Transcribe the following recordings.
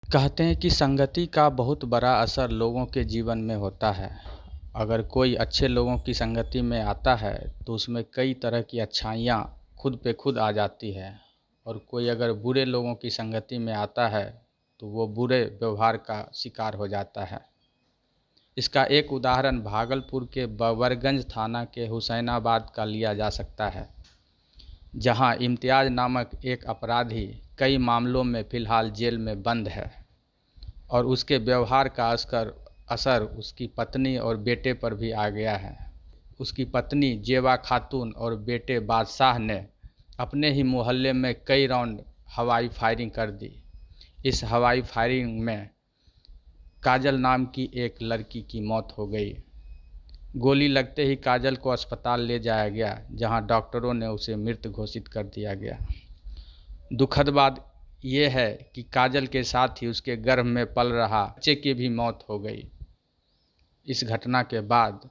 कहते हैं कि संगति का बहुत बड़ा असर लोगों के जीवन में होता है। अगर कोई अच्छे लोगों की संगति में आता है तो उसमें कई तरह की अच्छाइयाँ खुद पे खुद आ जाती है, और कोई अगर बुरे लोगों की संगति में आता है तो वो बुरे व्यवहार का शिकार हो जाता है। इसका एक उदाहरण भागलपुर के बबरगंज थाना के हुसैनाबाद का लिया जा सकता है, जहां इम्तियाज़ नामक एक अपराधी कई मामलों में फ़िलहाल जेल में बंद है, और उसके व्यवहार का असर उसकी पत्नी और बेटे पर भी आ गया है। उसकी पत्नी जेबा खातून और बेटे बादशाह ने अपने ही मोहल्ले में कई राउंड हवाई फायरिंग कर दी। इस हवाई फायरिंग में काजल नाम की एक लड़की की मौत हो गई। गोली लगते ही काजल को अस्पताल ले जाया गया, जहां डॉक्टरों ने उसे मृत घोषित कर दिया गया। दुखद बात यह है कि काजल के साथ ही उसके गर्भ में पल रहा बच्चे की भी मौत हो गई। इस घटना के बाद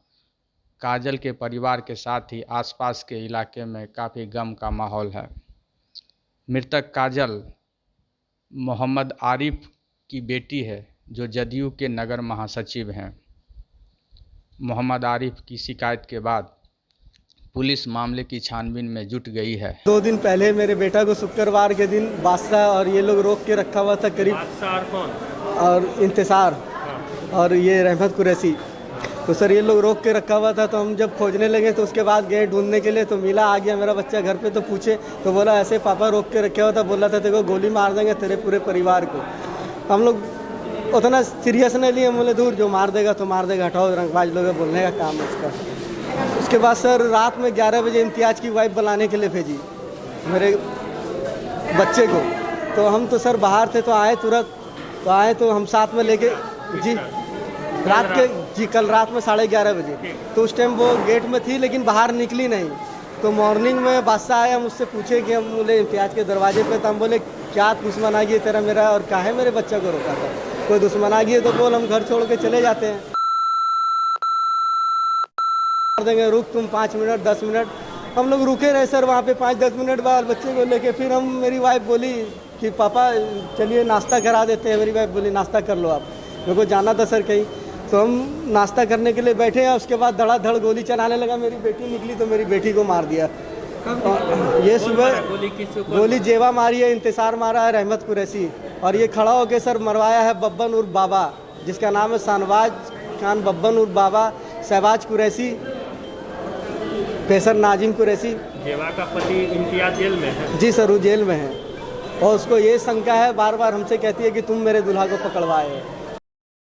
काजल के परिवार के साथ ही आसपास के इलाके में काफ़ी गम का माहौल है। मृतक काजल मोहम्मद आरिफ की बेटी है, जो जदयू के नगर महासचिव हैं। मोहम्मद आरिफ की शिकायत के बाद पुलिस मामले की छानबीन में जुट गई है। 2 दिन पहले मेरे बेटा को शुक्रवार के दिन बादशाह और ये लोग रोक के रखा हुआ था करीब। बादशाह कौन? और इंतज़ार और ये रहमत कुरैशी, तो सर ये लोग रोक के रखा हुआ था। तो हम जब खोजने लगे तो उसके बाद गए ढूंढने के लिए, तो मिला, आ गया मेरा बच्चा घर पे। तो पूछे तो बोला ऐसे पापा रोक के रखा हुआ था, बोला था तेरे को गोली मार देंगे तेरे पूरे परिवार को। हम लोग उतना सीरियस नहीं लिए, बोले दूर, जो मार देगा तो मार देगा, हटाओ, रंगबाज लोग बोलने का काम है उसका। उसके बाद सर रात में 11 बजे इम्तियाज़ की वाइफ बुलाने के लिए भेजी मेरे बच्चे को। तो हम तो सर बाहर थे, तो आए तुरंत, तो आए तो हम साथ में लेके जी कल रात में 11:30 बजे। तो उस टाइम वो गेट में थी लेकिन बाहर निकली नहीं। तो मॉर्निंग में बादशाह आया, मुझसे पूछे कि हम बोले इम्तियाज़ के दरवाजे पे, तो हम बोले क्या दुश्मन आ गई तेरा मेरा, और काहे मेरे बच्चा को रोका था? कोई दुश्मन आ गई तो बोल, हम घर छोड़ के चले जाते हैं, देंगे, रुक तुम 5 मिनट 10 मिनट। हम लोग रुके रहे सर वहाँ पे 5-10 मिनट बाद बच्चे को लेके। फिर हम, मेरी वाइफ बोली कि पापा चलिए नाश्ता करा देते हैं। मेरी वाइफ बोली नाश्ता कर लो आप, मेरे को जाना था सर कहीं। तो हम नाश्ता करने के लिए बैठे हैं, उसके बाद धड़ाधड़ गोली चलाने लगा। मेरी बेटी निकली तो मेरी बेटी को मार दिया। ये सुबह गोली जेबा मारी है, इंतज़ार मारा है रहमत कुरैशी, और ये खड़ा होकर सर मरवाया है बब्बन उर्फ बाबा, जिसका नाम है शाहनवाज खान बब्बन उर्फ बाबा, शहबाज कुरैशी, पेशर नाजिम कुरैशी। जेबा का पति इम्तियाज़ जेल में है? जी सर, वो जेल में है, और उसको ये शंका है, बार बार हमसे कहती है कि तुम मेरे दूल्हा को पकड़वाए हो।